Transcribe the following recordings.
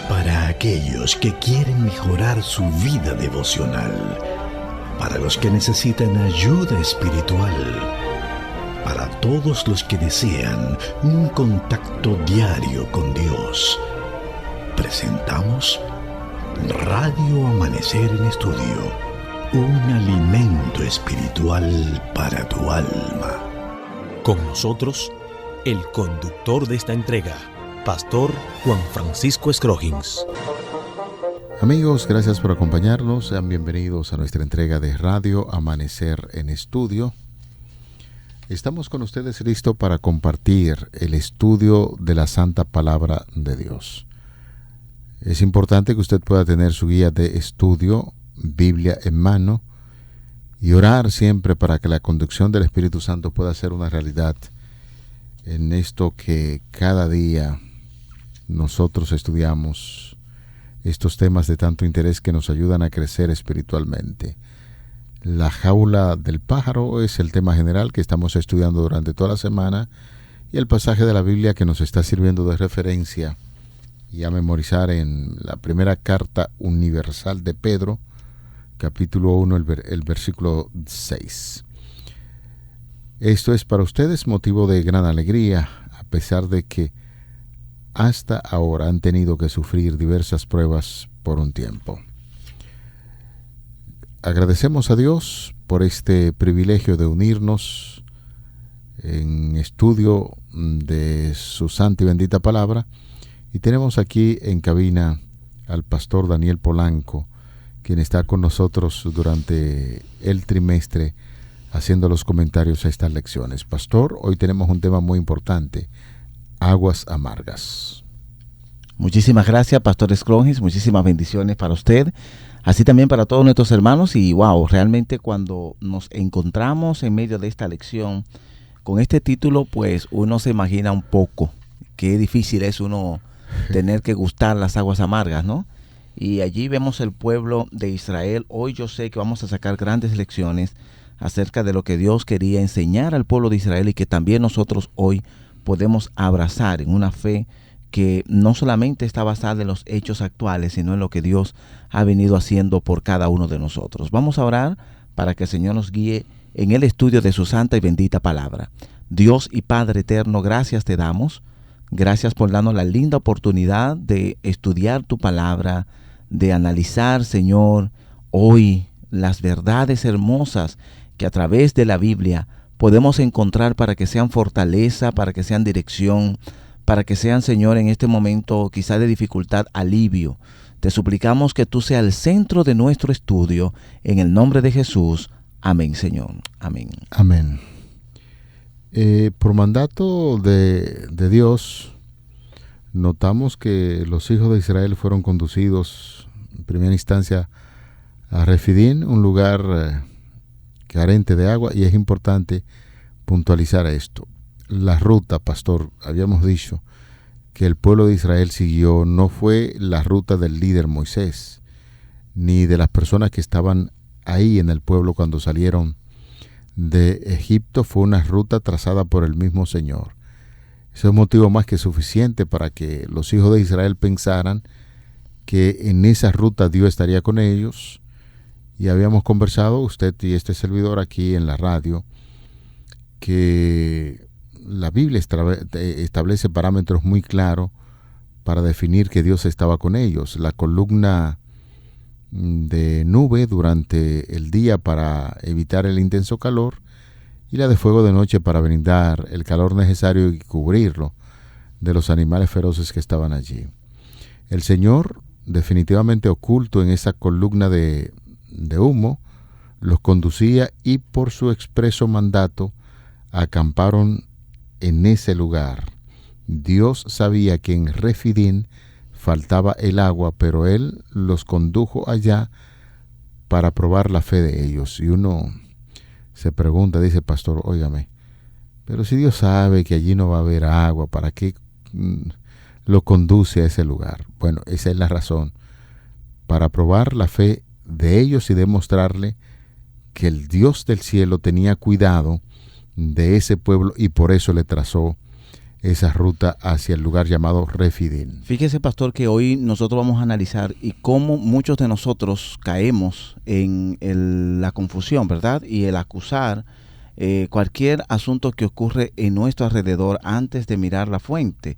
Para aquellos que quieren mejorar su vida devocional, para los que necesitan ayuda espiritual, para todos los que desean un contacto diario con Dios, presentamos Radio Amanecer en Estudio, un alimento espiritual para tu alma. Con nosotros, el conductor de esta entrega, Pastor Juan Francisco Scroggins. Amigos, gracias por acompañarnos. Sean bienvenidos a nuestra entrega de Radio Amanecer en Estudio. Estamos con ustedes listos para compartir el estudio de la Santa Palabra de Dios. Es importante que usted pueda tener su guía de estudio, Biblia en mano, y orar siempre para que la conducción del Espíritu Santo pueda ser una realidad en esto que cada día nosotros estudiamos, estos temas de tanto interés que nos ayudan a crecer espiritualmente. La jaula del pájaro es el tema general que estamos estudiando durante toda la semana y el pasaje de la Biblia que nos está sirviendo de referencia y a memorizar en la primera carta universal de Pedro, capítulo 1, el versículo 6. Esto es para ustedes motivo de gran alegría, a pesar de que hasta ahora han tenido que sufrir diversas pruebas por un tiempo. Agradecemos a Dios por este privilegio de unirnos en estudio de su santa y bendita palabra, y tenemos aquí en cabina al pastor Daniel Polanco, quien está con nosotros durante el trimestre haciendo los comentarios a estas lecciones. Pastor, hoy tenemos un tema muy importante: aguas amargas. Muchísimas gracias, Pastor Scroggins, muchísimas bendiciones para usted, así también para todos nuestros hermanos. Y realmente cuando nos encontramos en medio de esta lección con este título, pues uno se imagina un poco qué difícil es uno tener que gustar las aguas amargas, ¿no? Y allí vemos el pueblo de Israel. Hoy yo sé que vamos a sacar grandes lecciones acerca de lo que Dios quería enseñar al pueblo de Israel y que también nosotros hoy podemos abrazar en una fe que no solamente está basada en los hechos actuales, sino en lo que Dios ha venido haciendo por cada uno de nosotros. Vamos a orar para que el Señor nos guíe en el estudio de su santa y bendita palabra. Dios y Padre eterno, gracias te damos. Gracias por darnos la linda oportunidad de estudiar tu palabra, de analizar, Señor, hoy las verdades hermosas que a través de la Biblia podemos encontrar para que sean fortaleza, para que sean dirección, para que sean, Señor, en este momento quizá de dificultad, alivio. Te suplicamos que tú seas el centro de nuestro estudio, en el nombre de Jesús. Amén, Señor. Amén. Amén. Por mandato de Dios, notamos que los hijos de Israel fueron conducidos en primera instancia a Refidim, un lugar carente de agua, y es importante puntualizar esto. La ruta, pastor, habíamos dicho que el pueblo de Israel siguió, no fue la ruta del líder Moisés, ni de las personas que estaban ahí en el pueblo cuando salieron de Egipto. Fue una ruta trazada por el mismo Señor. Ese es motivo más que suficiente para que los hijos de Israel pensaran que en esa ruta Dios estaría con ellos. Y habíamos conversado, usted y este servidor aquí en la radio, que la Biblia establece parámetros muy claros para definir que Dios estaba con ellos. La columna de nube durante el día para evitar el intenso calor, y la de fuego de noche para brindar el calor necesario y cubrirlo de los animales feroces que estaban allí. El Señor, definitivamente oculto en esa columna de humo, los conducía, y por su expreso mandato acamparon en ese lugar. Dios sabía que en Refidim faltaba el agua, pero Él los condujo allá para probar la fe de ellos. Y uno se pregunta, dice, pastor, óigame, pero si Dios sabe que allí no va a haber agua, ¿para qué lo conduce a ese lugar? Bueno, esa es la razón, para probar la fe de ellos y demostrarle que el Dios del cielo tenía cuidado de ese pueblo, y por eso le trazó esa ruta hacia el lugar llamado Refidim. Fíjese, pastor, que hoy nosotros vamos a analizar y cómo muchos de nosotros caemos en la confusión, ¿verdad? Y el acusar cualquier asunto que ocurre en nuestro alrededor antes de mirar la fuente.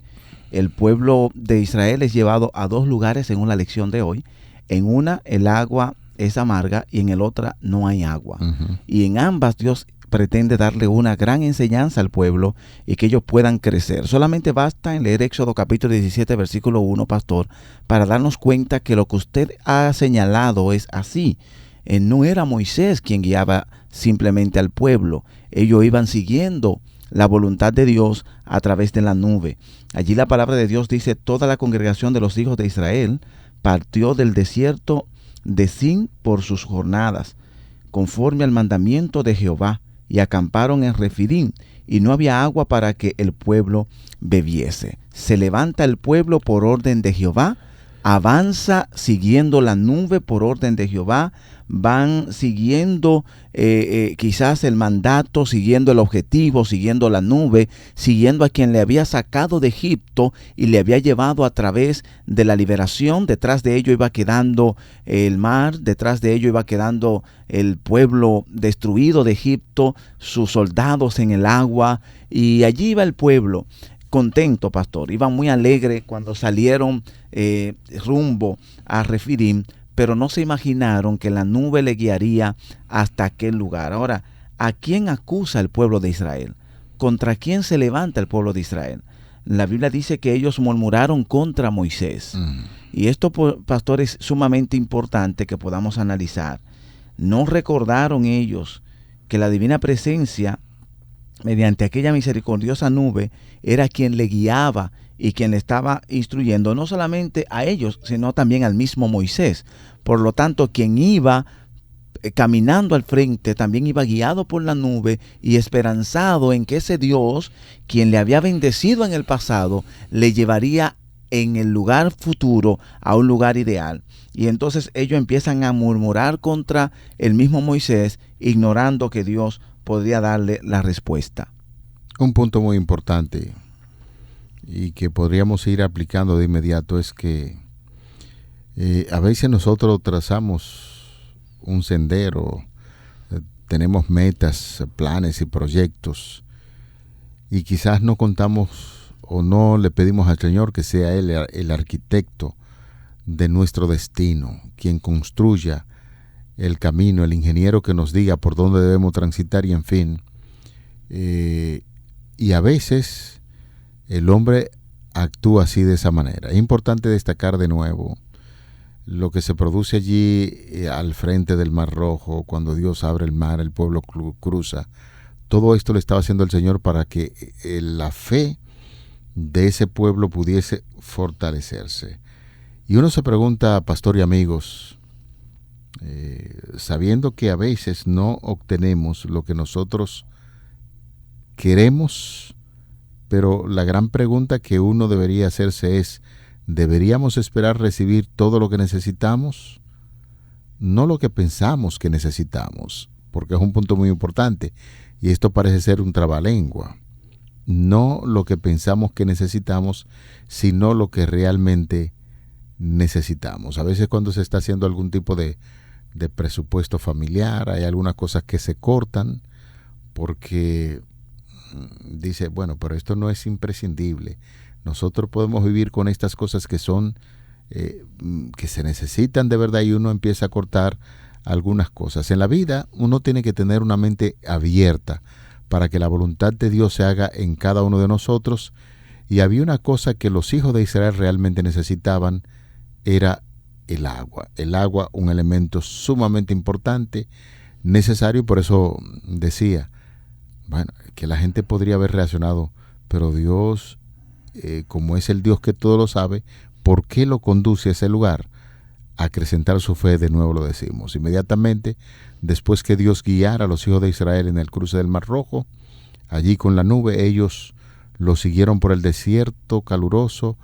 El pueblo de Israel es llevado a dos lugares según la lección de hoy. En una, el agua es amarga y en el otra no hay agua. Uh-huh. Y en ambas Dios pretende darle una gran enseñanza al pueblo y que ellos puedan crecer. Solamente basta en leer Éxodo capítulo 17, versículo 1, pastor, para darnos cuenta que lo que usted ha señalado es así. No era Moisés quien guiaba simplemente al pueblo. Ellos iban siguiendo la voluntad de Dios a través de la nube. Allí la palabra de Dios dice: toda la congregación de los hijos de Israel partió del desierto de Sin por sus jornadas, conforme al mandamiento de Jehová, y acamparon en Refidim, y no había agua para que el pueblo bebiese. Se levanta el pueblo por orden de Jehová, avanza siguiendo la nube por orden de Jehová, van siguiendo quizás el mandato, siguiendo el objetivo, siguiendo la nube, siguiendo a quien le había sacado de Egipto y le había llevado a través de la liberación. Detrás de ello iba quedando el mar, detrás de ello iba quedando el pueblo destruido de Egipto, sus soldados en el agua, y allí iba el pueblo contento, pastor. Iban muy alegre cuando salieron rumbo a Refidim, pero no se imaginaron que la nube le guiaría hasta aquel lugar. Ahora, ¿a quién acusa el pueblo de Israel? ¿Contra quién se levanta el pueblo de Israel? La Biblia dice que ellos murmuraron contra Moisés. Y esto, pastor, es sumamente importante que podamos analizar. No recordaron ellos que la divina presencia, mediante aquella misericordiosa nube, era quien le guiaba y quien le estaba instruyendo, no solamente a ellos, sino también al mismo Moisés. Por lo tanto, quien iba caminando al frente también iba guiado por la nube y esperanzado en que ese Dios, quien le había bendecido en el pasado, le llevaría en el lugar futuro a un lugar ideal. Y entonces ellos empiezan a murmurar contra el mismo Moisés, ignorando que Dios podría darle la respuesta. Un punto muy importante y que podríamos ir aplicando de inmediato es que a veces nosotros trazamos un sendero, tenemos metas, planes y proyectos, y quizás no contamos o no le pedimos al Señor que sea Él el arquitecto de nuestro destino, quien construya el camino, el ingeniero que nos diga por dónde debemos transitar y en fin. Y a veces el hombre actúa así, de esa manera. Es importante destacar de nuevo lo que se produce allí al frente del Mar Rojo, cuando Dios abre el mar, el pueblo cruza. Todo esto le estaba haciendo el Señor para que la fe de ese pueblo pudiese fortalecerse. Y uno se pregunta, pastor y amigos, sabiendo que a veces no obtenemos lo que nosotros queremos, pero la gran pregunta que uno debería hacerse es: ¿deberíamos esperar recibir todo lo que necesitamos? No lo que pensamos que necesitamos, porque es un punto muy importante, y esto parece ser un trabalengua. No lo que pensamos que necesitamos, sino lo que realmente necesitamos. A veces cuando se está haciendo algún tipo de presupuesto familiar, hay algunas cosas que se cortan porque dice, bueno, pero esto no es imprescindible. Nosotros podemos vivir con estas cosas que son, que se necesitan de verdad, y uno empieza a cortar algunas cosas. En la vida uno tiene que tener una mente abierta para que la voluntad de Dios se haga en cada uno de nosotros. Y había una cosa que los hijos de Israel realmente necesitaban, era el agua. El agua, un elemento sumamente importante, necesario. Por eso decía, bueno, que la gente podría haber reaccionado, pero Dios, como es el Dios que todo lo sabe, ¿por qué lo conduce a ese lugar? A acrecentar su fe, de nuevo lo decimos. Inmediatamente, después que Dios guiara a los hijos de Israel en el cruce del Mar Rojo, allí con la nube, ellos lo siguieron por el desierto caluroso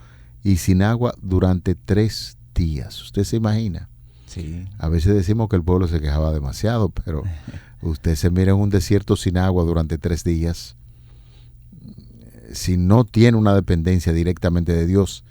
y sin agua durante 3 días. ¿Usted se imagina? Sí. A veces decimos que el pueblo se quejaba demasiado, pero usted se mira en un desierto sin agua durante 3 días. si no tiene una dependencia directamente de Dios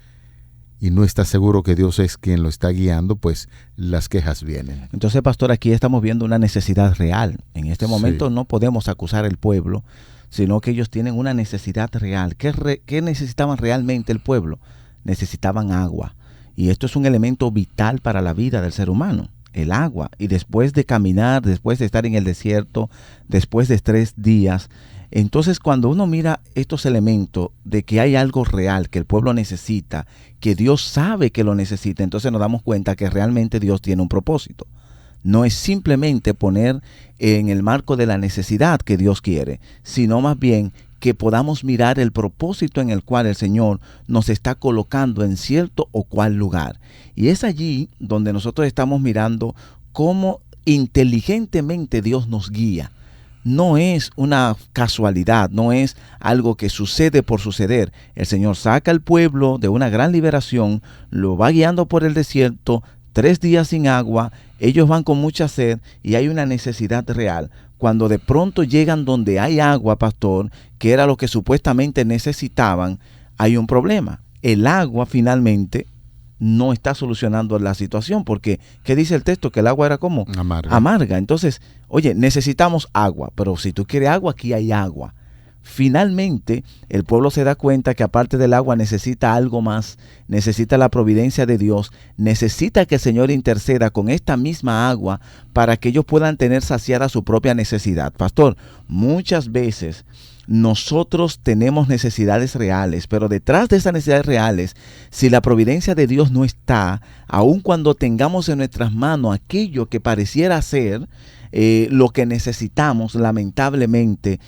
y no está seguro que Dios es quien lo está guiando, pues las quejas vienen. Entonces, pastor, aquí estamos viendo una necesidad real. En este momento no podemos acusar al pueblo, sino que ellos tienen una necesidad real. ¿Qué necesitaban realmente el pueblo? Necesitaban agua. Y esto es un elemento vital para la vida del ser humano, el agua. Y después de caminar, después de estar en el desierto, después de 3 días, entonces cuando uno mira estos elementos de que hay algo real que el pueblo necesita, que Dios sabe que lo necesita, entonces nos damos cuenta que realmente Dios tiene un propósito. No es simplemente poner en el marco de la necesidad que Dios quiere, sino más bien que podamos mirar el propósito en el cual el Señor nos está colocando en cierto o cual lugar. Y es allí donde nosotros estamos mirando cómo inteligentemente Dios nos guía. No es una casualidad, no es algo que sucede por suceder. El Señor saca al pueblo de una gran liberación, lo va guiando por el desierto, 3 días sin agua, ellos van con mucha sed y hay una necesidad real. Cuando de pronto llegan donde hay agua, pastor, que era lo que supuestamente necesitaban, hay un problema. El agua finalmente no está solucionando la situación, porque ¿qué dice el texto? Que el agua era como amarga. Entonces, oye, necesitamos agua, pero si tú quieres agua, aquí hay agua. Finalmente, el pueblo se da cuenta que aparte del agua necesita algo más, necesita la providencia de Dios, necesita que el Señor interceda con esta misma agua para que ellos puedan tener saciada su propia necesidad. Pastor, muchas veces nosotros tenemos necesidades reales, pero detrás de esas necesidades reales, si la providencia de Dios no está, aun cuando tengamos en nuestras manos aquello que pareciera ser lo que necesitamos, lamentablemente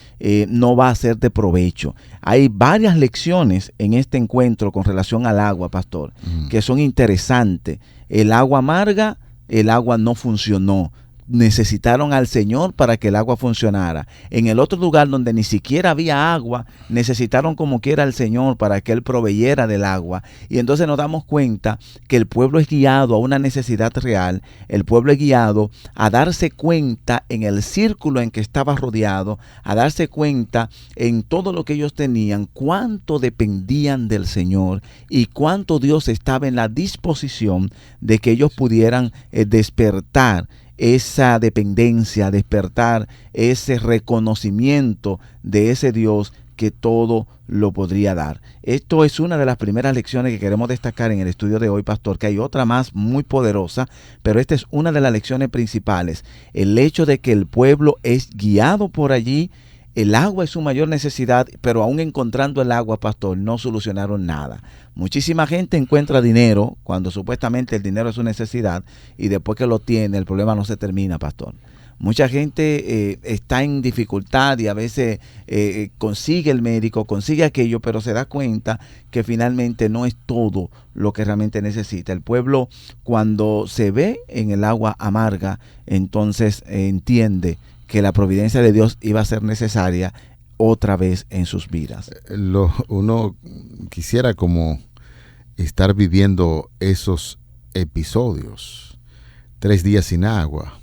no va a ser de provecho. Hay varias lecciones en este encuentro con relación al agua, pastor, que son interesantes. El agua amarga, el agua no funcionó. Necesitaron al Señor para que el agua funcionara. En el otro lugar donde ni siquiera había agua, necesitaron como quiera al Señor para que Él proveyera del agua. Y entonces nos damos cuenta que el pueblo es guiado a una necesidad real. El pueblo es guiado a darse cuenta en el círculo en que estaba rodeado, a darse cuenta en todo lo que ellos tenían, cuánto dependían del Señor y cuánto Dios estaba en la disposición de que ellos pudieran despertar esa dependencia, despertar ese reconocimiento de ese Dios que todo lo podría dar. Esto es una de las primeras lecciones que queremos destacar en el estudio de hoy, pastor, que hay otra más muy poderosa, pero esta es una de las lecciones principales. El hecho de que el pueblo es guiado por allí. El agua es su mayor necesidad, pero aún encontrando el agua, pastor, no solucionaron nada. Muchísima gente encuentra dinero cuando supuestamente el dinero es su necesidad y después que lo tiene el problema no se termina, pastor. Mucha gente está en dificultad y a veces consigue el médico, consigue aquello, pero se da cuenta que finalmente no es todo lo que realmente necesita. El pueblo, cuando se ve en el agua amarga, entonces entiende que la providencia de Dios iba a ser necesaria otra vez en sus vidas. Uno quisiera como estar viviendo esos episodios, 3 días sin agua.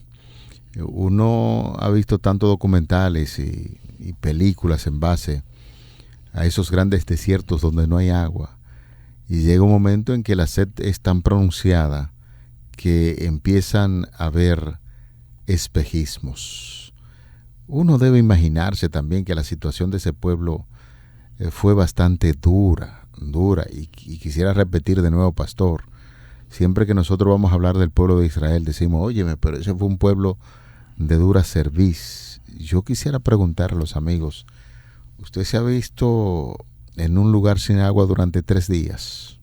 Uno ha visto tantos documentales y películas en base a esos grandes desiertos donde no hay agua. Y llega un momento en que la sed es tan pronunciada que empiezan a haber espejismos. Uno debe imaginarse también que la situación de ese pueblo fue bastante dura, y quisiera repetir de nuevo, pastor, siempre que nosotros vamos a hablar del pueblo de Israel, decimos, óyeme, pero ese fue un pueblo de dura cerviz. Yo quisiera preguntar a los amigos, ¿usted se ha visto en un lugar sin agua durante 3 días?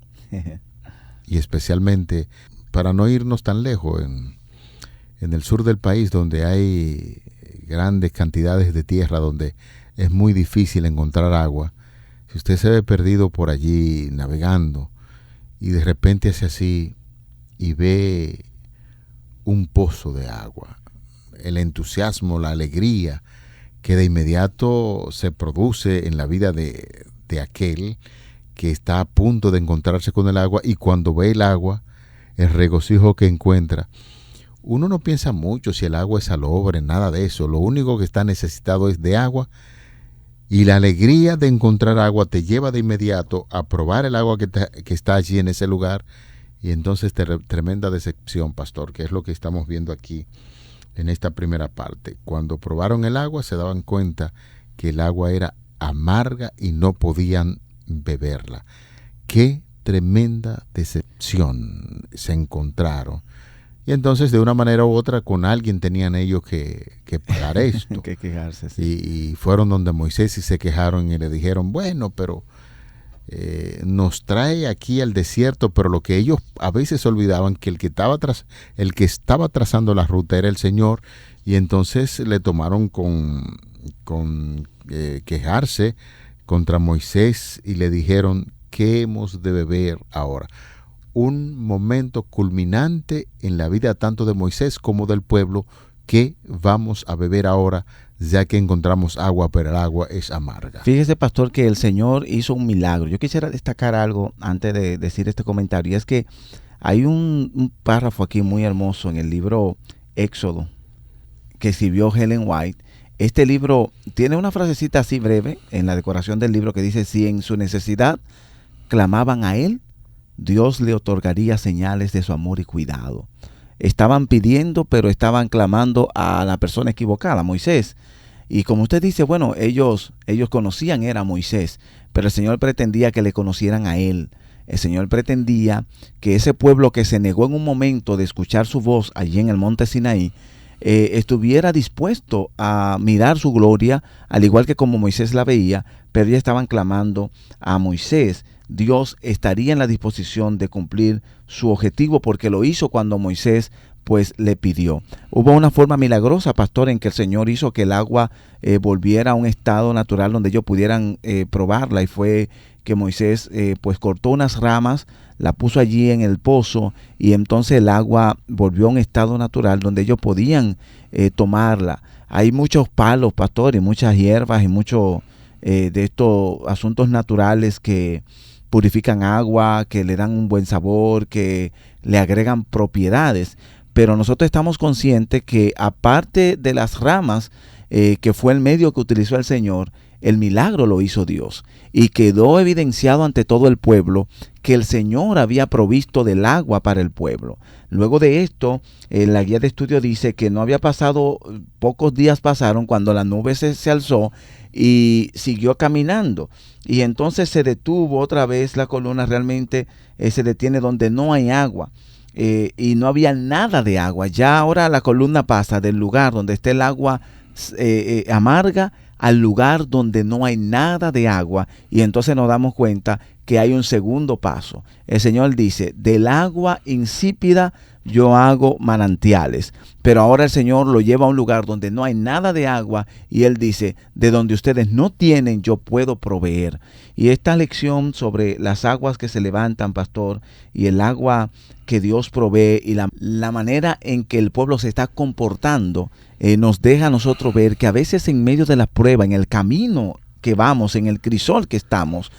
Y especialmente, para no irnos tan lejos, en el sur del país, donde hay grandes cantidades de tierra, donde es muy difícil encontrar agua. Si usted se ve perdido por allí navegando y de repente hace así y ve un pozo de agua, el entusiasmo, la alegría que de inmediato se produce en la vida de aquel que está a punto de encontrarse con el agua, y cuando ve el agua, el regocijo que encuentra. Uno no piensa mucho si el agua es salobre, nada de eso. Lo único que está necesitado es de agua Y la alegría de encontrar agua te lleva de inmediato a probar el agua que está allí en ese lugar. Y entonces tremenda decepción, pastor, que es lo que estamos viendo aquí en esta primera parte. Cuando probaron el agua se daban cuenta que el agua era amarga y no podían beberla. Qué tremenda decepción se encontraron. Y entonces, de una manera u otra, con alguien tenían ellos que pagar esto. Que quejarse, sí. Y fueron donde Moisés y se quejaron y le dijeron, bueno, pero nos trae aquí al desierto, pero lo que ellos a veces olvidaban, que el que estaba trazando la ruta era el Señor, y entonces le tomaron con quejarse contra Moisés y le dijeron, ¿qué hemos de beber ahora? Un momento culminante en la vida tanto de Moisés como del pueblo. ¿Qué vamos a beber ahora, ya que encontramos agua, pero el agua es amarga? Fíjese, pastor, que el Señor hizo un milagro. Yo quisiera destacar algo antes de decir este comentario, y es que hay un párrafo aquí muy hermoso en el libro Éxodo que escribió Ellen White. Este libro tiene una frasecita así breve en la decoración del libro que dice: si en su necesidad clamaban a él, Dios le otorgaría señales de su amor y cuidado. Estaban pidiendo, pero estaban clamando a la persona equivocada, Moisés. Y como usted dice, bueno, ellos conocían era Moisés, pero el Señor pretendía que le conocieran a él. El Señor pretendía que ese pueblo que se negó en un momento de escuchar su voz allí en el monte Sinaí, estuviera dispuesto a mirar su gloria, al igual que como Moisés la veía, pero ya estaban clamando a Moisés. Dios estaría en la disposición de cumplir su objetivo, porque lo hizo cuando Moisés pues le pidió. Hubo una forma milagrosa, pastor, en que el Señor hizo que el agua volviera a un estado natural donde ellos pudieran probarla, y fue que Moisés pues cortó unas ramas, la puso allí en el pozo, y entonces el agua volvió a un estado natural donde ellos podían tomarla. Hay muchos palos, pastor, y muchas hierbas y muchos de estos asuntos naturales que purifican agua, que le dan un buen sabor, que le agregan propiedades. Pero nosotros estamos conscientes que aparte de las ramas, que fue el medio que utilizó el Señor, el milagro lo hizo Dios. Y quedó evidenciado ante todo el pueblo que el Señor había provisto del agua para el pueblo. Luego de esto, la guía de estudio dice que no había pasado, pocos días pasaron cuando la nube se alzó y siguió caminando. Y entonces se detuvo otra vez la columna, realmente se detiene donde no hay agua. Y no había nada de agua. Ya ahora la columna pasa del lugar donde está el agua amarga al lugar donde no hay nada de agua, y entonces nos damos cuenta que hay un segundo paso. El Señor dice: del agua insípida yo hago manantiales. Pero ahora el Señor lo lleva a un lugar donde no hay nada de agua, y Él dice: de donde ustedes no tienen, yo puedo proveer. Y esta lección sobre las aguas que se levantan, pastor, y el agua que Dios provee, y la manera en que el pueblo se está comportando, nos deja a nosotros ver que a veces en medio de la prueba, en el camino que vamos, en el crisol que estamos,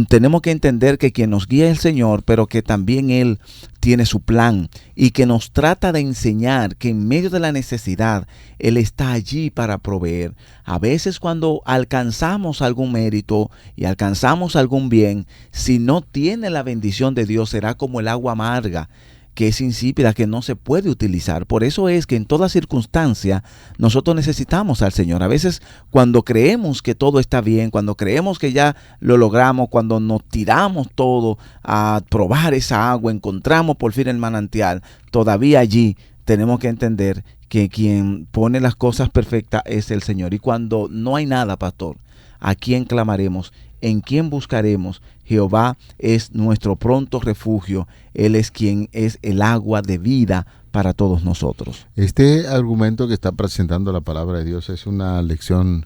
tenemos que entender que quien nos guía es el Señor, pero que también Él tiene su plan, y que nos trata de enseñar que en medio de la necesidad Él está allí para proveer. A veces cuando alcanzamos algún mérito y alcanzamos algún bien, si no tiene la bendición de Dios, será como el agua amarga, que es insípida, que no se puede utilizar. Por eso es que en toda circunstancia nosotros necesitamos al Señor. A veces cuando creemos que todo está bien, cuando creemos que ya lo logramos, cuando nos tiramos todo a probar esa agua, encontramos por fin el manantial, todavía allí tenemos que entender que quien pone las cosas perfectas es el Señor. Y cuando no hay nada, pastor, ¿a quién clamaremos? ¿En quién buscaremos? Jehová es nuestro pronto refugio. Él es quien es el agua de vida para todos nosotros. Este argumento que está presentando la palabra de Dios es una lección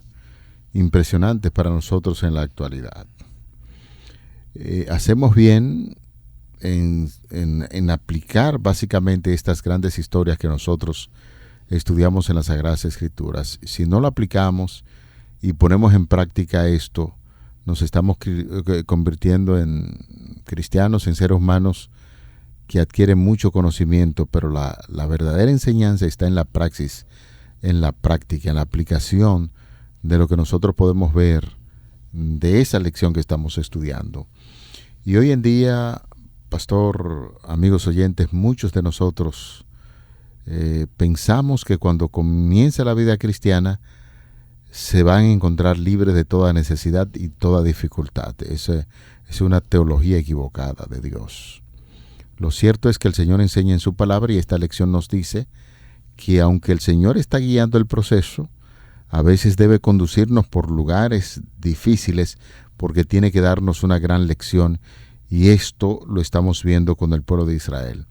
impresionante para nosotros en la actualidad. Hacemos bien en aplicar básicamente estas grandes historias que nosotros estudiamos en las Sagradas Escrituras. Si no lo aplicamos y ponemos en práctica esto, nos estamos convirtiendo en cristianos, en seres humanos que adquieren mucho conocimiento, pero la verdadera enseñanza está en la praxis, en la práctica, en la aplicación de lo que nosotros podemos ver de esa lección que estamos estudiando. Y hoy en día, pastor, amigos oyentes, muchos de nosotros pensamos que cuando comienza la vida cristiana se van a encontrar libres de toda necesidad y toda dificultad. Esa es una teología equivocada de Dios. Lo cierto es que el Señor enseña en su palabra, y esta lección nos dice que aunque el Señor está guiando el proceso, a veces debe conducirnos por lugares difíciles porque tiene que darnos una gran lección, y esto lo estamos viendo con el pueblo de Israel.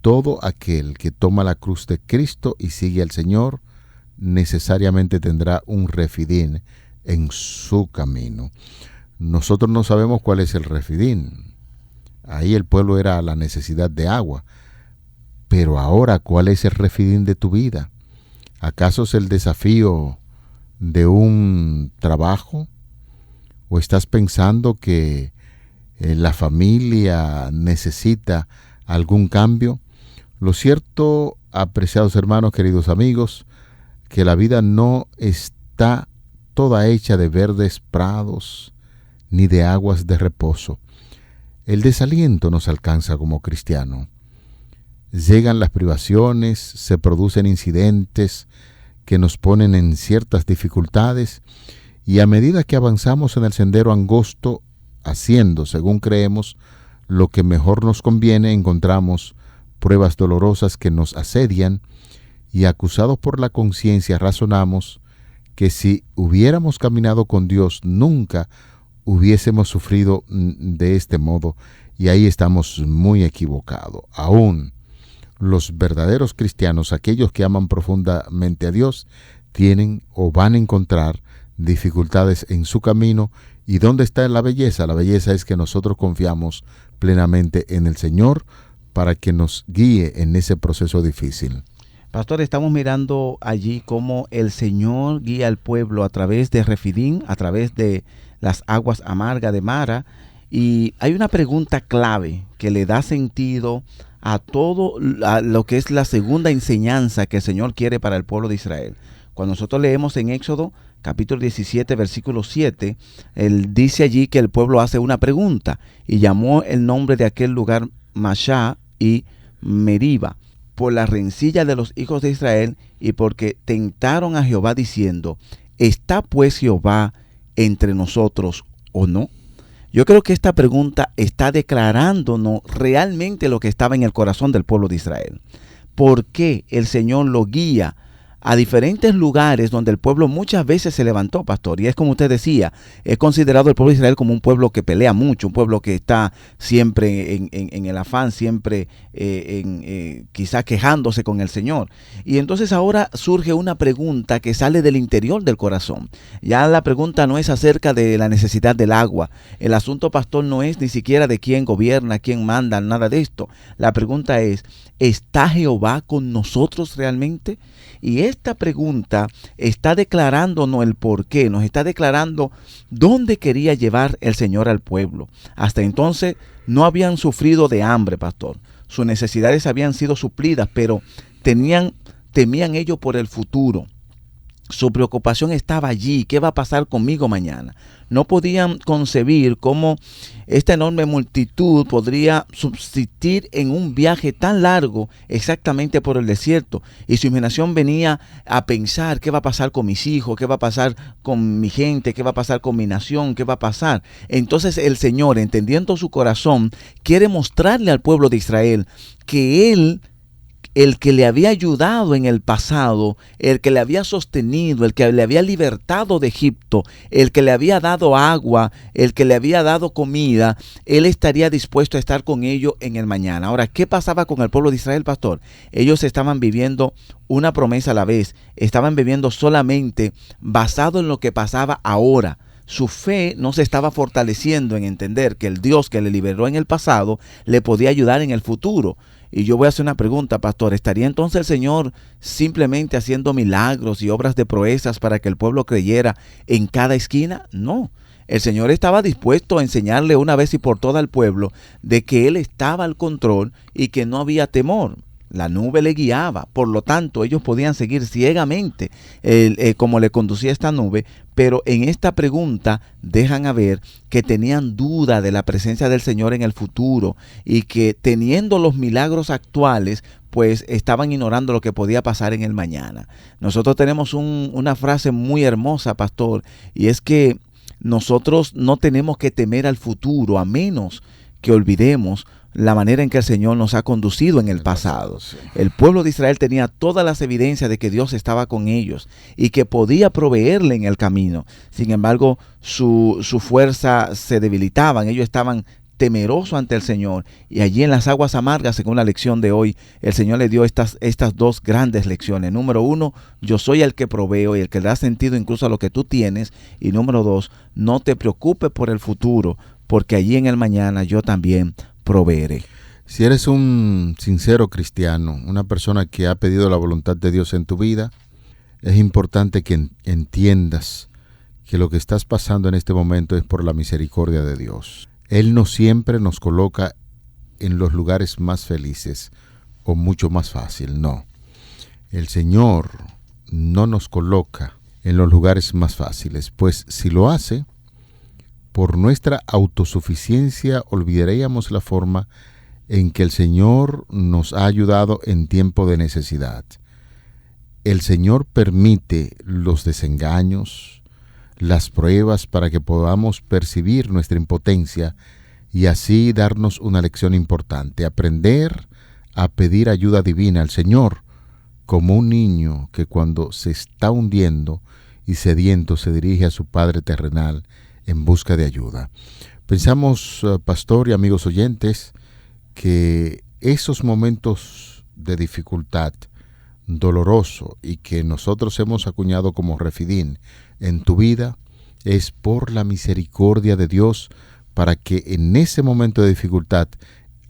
Todo aquel que toma la cruz de Cristo y sigue al Señor necesariamente tendrá un refidín en su camino. Nosotros no sabemos cuál es el refidín. Ahí el pueblo era la necesidad de agua. Pero ahora, ¿cuál es el refidín de tu vida? ¿Acaso es el desafío de un trabajo? ¿O estás pensando que la familia necesita algún cambio? Lo cierto, apreciados hermanos, queridos amigos, que la vida no está toda hecha de verdes prados ni de aguas de reposo. El desaliento nos alcanza como cristianos. Llegan las privaciones, se producen incidentes que nos ponen en ciertas dificultades, y a medida que avanzamos en el sendero angosto, haciendo, según creemos, lo que mejor nos conviene, encontramos pruebas dolorosas que nos asedian, y acusados por la conciencia razonamos que si hubiéramos caminado con Dios nunca hubiésemos sufrido de este modo, y ahí estamos muy equivocados. Aún los verdaderos cristianos, aquellos que aman profundamente a Dios, tienen o van a encontrar dificultades en su camino. ¿Y dónde está la belleza? La belleza es que nosotros confiamos plenamente en el Señor para que nos guíe en ese proceso difícil. Pastor, estamos mirando allí cómo el Señor guía al pueblo a través de Refidín, a través de las aguas amargas de Mara. Y hay una pregunta clave que le da sentido a todo lo que es la segunda enseñanza que el Señor quiere para el pueblo de Israel. Cuando nosotros leemos en Éxodo, capítulo 17, versículo 7, él dice allí que el pueblo hace una pregunta, y llamó el nombre de aquel lugar Mashá y Meriba, por la rencilla de los hijos de Israel, y porque tentaron a Jehová diciendo, ¿está pues Jehová entre nosotros o no? Yo creo que esta pregunta está declarándonos realmente lo que estaba en el corazón del pueblo de Israel. ¿Por qué el Señor lo guía a diferentes lugares donde el pueblo muchas veces se levantó, pastor? Y es como usted decía, es considerado el pueblo de Israel como un pueblo que pelea mucho, un pueblo que está siempre en el afán, siempre quizá quejándose con el Señor. Y entonces ahora surge una pregunta que sale del interior del corazón. Ya la pregunta no es acerca de la necesidad del agua. El asunto, pastor, no es ni siquiera de quién gobierna, quién manda, nada de esto. La pregunta es, ¿está Jehová con nosotros realmente? Y esta pregunta está declarándonos el porqué, nos está declarando dónde quería llevar el Señor al pueblo. Hasta entonces no habían sufrido de hambre, pastor. Sus necesidades habían sido suplidas, pero temían ellos por el futuro. Su preocupación estaba allí. ¿Qué va a pasar conmigo mañana? No podían concebir cómo esta enorme multitud podría subsistir en un viaje tan largo exactamente por el desierto. Y su imaginación venía a pensar, ¿qué va a pasar con mis hijos? ¿Qué va a pasar con mi gente? ¿Qué va a pasar con mi nación? ¿Qué va a pasar? Entonces el Señor, entendiendo su corazón, quiere mostrarle al pueblo de Israel que Él, el que le había ayudado en el pasado, el que le había sostenido, el que le había libertado de Egipto, el que le había dado agua, el que le había dado comida, Él estaría dispuesto a estar con ellos en el mañana. Ahora, ¿qué pasaba con el pueblo de Israel, pastor? Ellos estaban viviendo una promesa a la vez, estaban viviendo solamente basado en lo que pasaba ahora. Su fe no se estaba fortaleciendo en entender que el Dios que le liberó en el pasado le podía ayudar en el futuro. Y yo voy a hacer una pregunta, pastor. ¿Estaría entonces el Señor simplemente haciendo milagros y obras de proezas para que el pueblo creyera en cada esquina? No. El Señor estaba dispuesto a enseñarle una vez y por todas al pueblo de que Él estaba al control y que no había temor. La nube le guiaba, por lo tanto ellos podían seguir ciegamente como le conducía esta nube, pero en esta pregunta dejan a ver que tenían duda de la presencia del Señor en el futuro y que teniendo los milagros actuales, pues estaban ignorando lo que podía pasar en el mañana. Nosotros tenemos una frase muy hermosa, pastor, y es que nosotros no tenemos que temer al futuro a menos que olvidemos la manera en que el Señor nos ha conducido en el pasado. El pueblo de Israel tenía todas las evidencias de que Dios estaba con ellos y que podía proveerle en el camino. Sin embargo, su fuerza se debilitaba, ellos estaban temerosos ante el Señor, y allí en las aguas amargas, según la lección de hoy, el Señor le dio estas dos grandes lecciones. Número 1, yo soy el que proveo y el que da sentido incluso a lo que tú tienes. Y número 2, no te preocupes por el futuro, porque allí en el mañana yo también proveeré. Si eres un sincero cristiano, una persona que ha pedido la voluntad de Dios en tu vida, es importante que entiendas que lo que estás pasando en este momento es por la misericordia de Dios. Él no siempre nos coloca en los lugares más felices o mucho más fácil, no. El Señor no nos coloca en los lugares más fáciles, pues si lo hace, por nuestra autosuficiencia olvidaríamos la forma en que el Señor nos ha ayudado en tiempo de necesidad. El Señor permite los desengaños, las pruebas para que podamos percibir nuestra impotencia y así darnos una lección importante, aprender a pedir ayuda divina al Señor, como un niño que cuando se está hundiendo y sediento se dirige a su Padre terrenal en busca de ayuda. Pensamos, pastor y amigos oyentes, que esos momentos de dificultad doloroso y que nosotros hemos acuñado como refidín en tu vida es por la misericordia de Dios, para que en ese momento de dificultad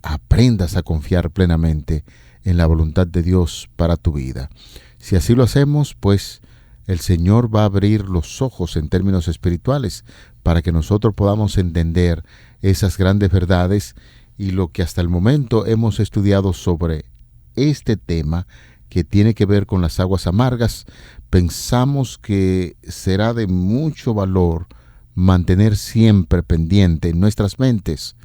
aprendas a confiar plenamente en la voluntad de Dios para tu vida. Si así lo hacemos, pues el Señor va a abrir los ojos en términos espirituales para que nosotros podamos entender esas grandes verdades y lo que hasta el momento hemos estudiado sobre este tema que tiene que ver con las aguas amargas. Pensamos que será de mucho valor mantener siempre pendiente en nuestras mentes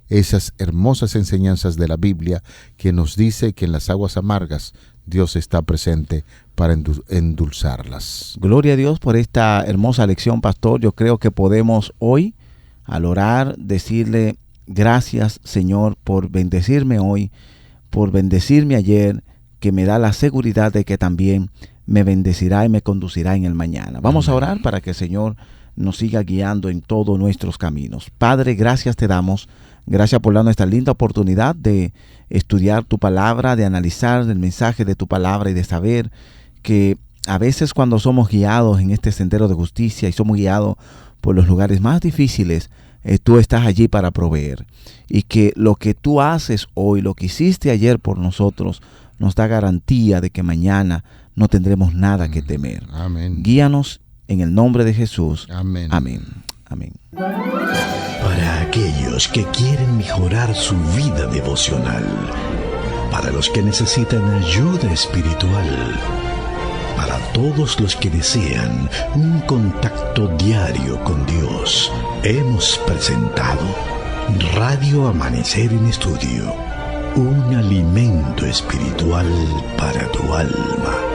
esas hermosas enseñanzas de la Biblia que nos dice que en las aguas amargas Dios está presente para endulzarlas. Gloria a Dios por esta hermosa lección, pastor. Yo creo que podemos hoy, al orar, decirle gracias, Señor, por bendecirme hoy, por bendecirme ayer, que me da la seguridad de que también me bendecirá y me conducirá en el mañana. Vamos a orar para que el Señor nos siga guiando en todos nuestros caminos. Padre, gracias te damos. Gracias por darnos esta linda oportunidad de estudiar tu palabra, de analizar el mensaje de tu palabra y de saber que a veces cuando somos guiados en este sendero de justicia y somos guiados por los lugares más difíciles, tú estás allí para proveer. Y que lo que tú haces hoy, lo que hiciste ayer por nosotros, nos da garantía de que mañana no tendremos nada que temer. Amén. Guíanos en el nombre de Jesús. Amén. Amén. Amén. Para aquellos que quieren mejorar su vida devocional, para los que necesitan ayuda espiritual, para todos los que desean un contacto diario con Dios, hemos presentado Radio Amanecer en Estudio, un alimento espiritual para tu alma.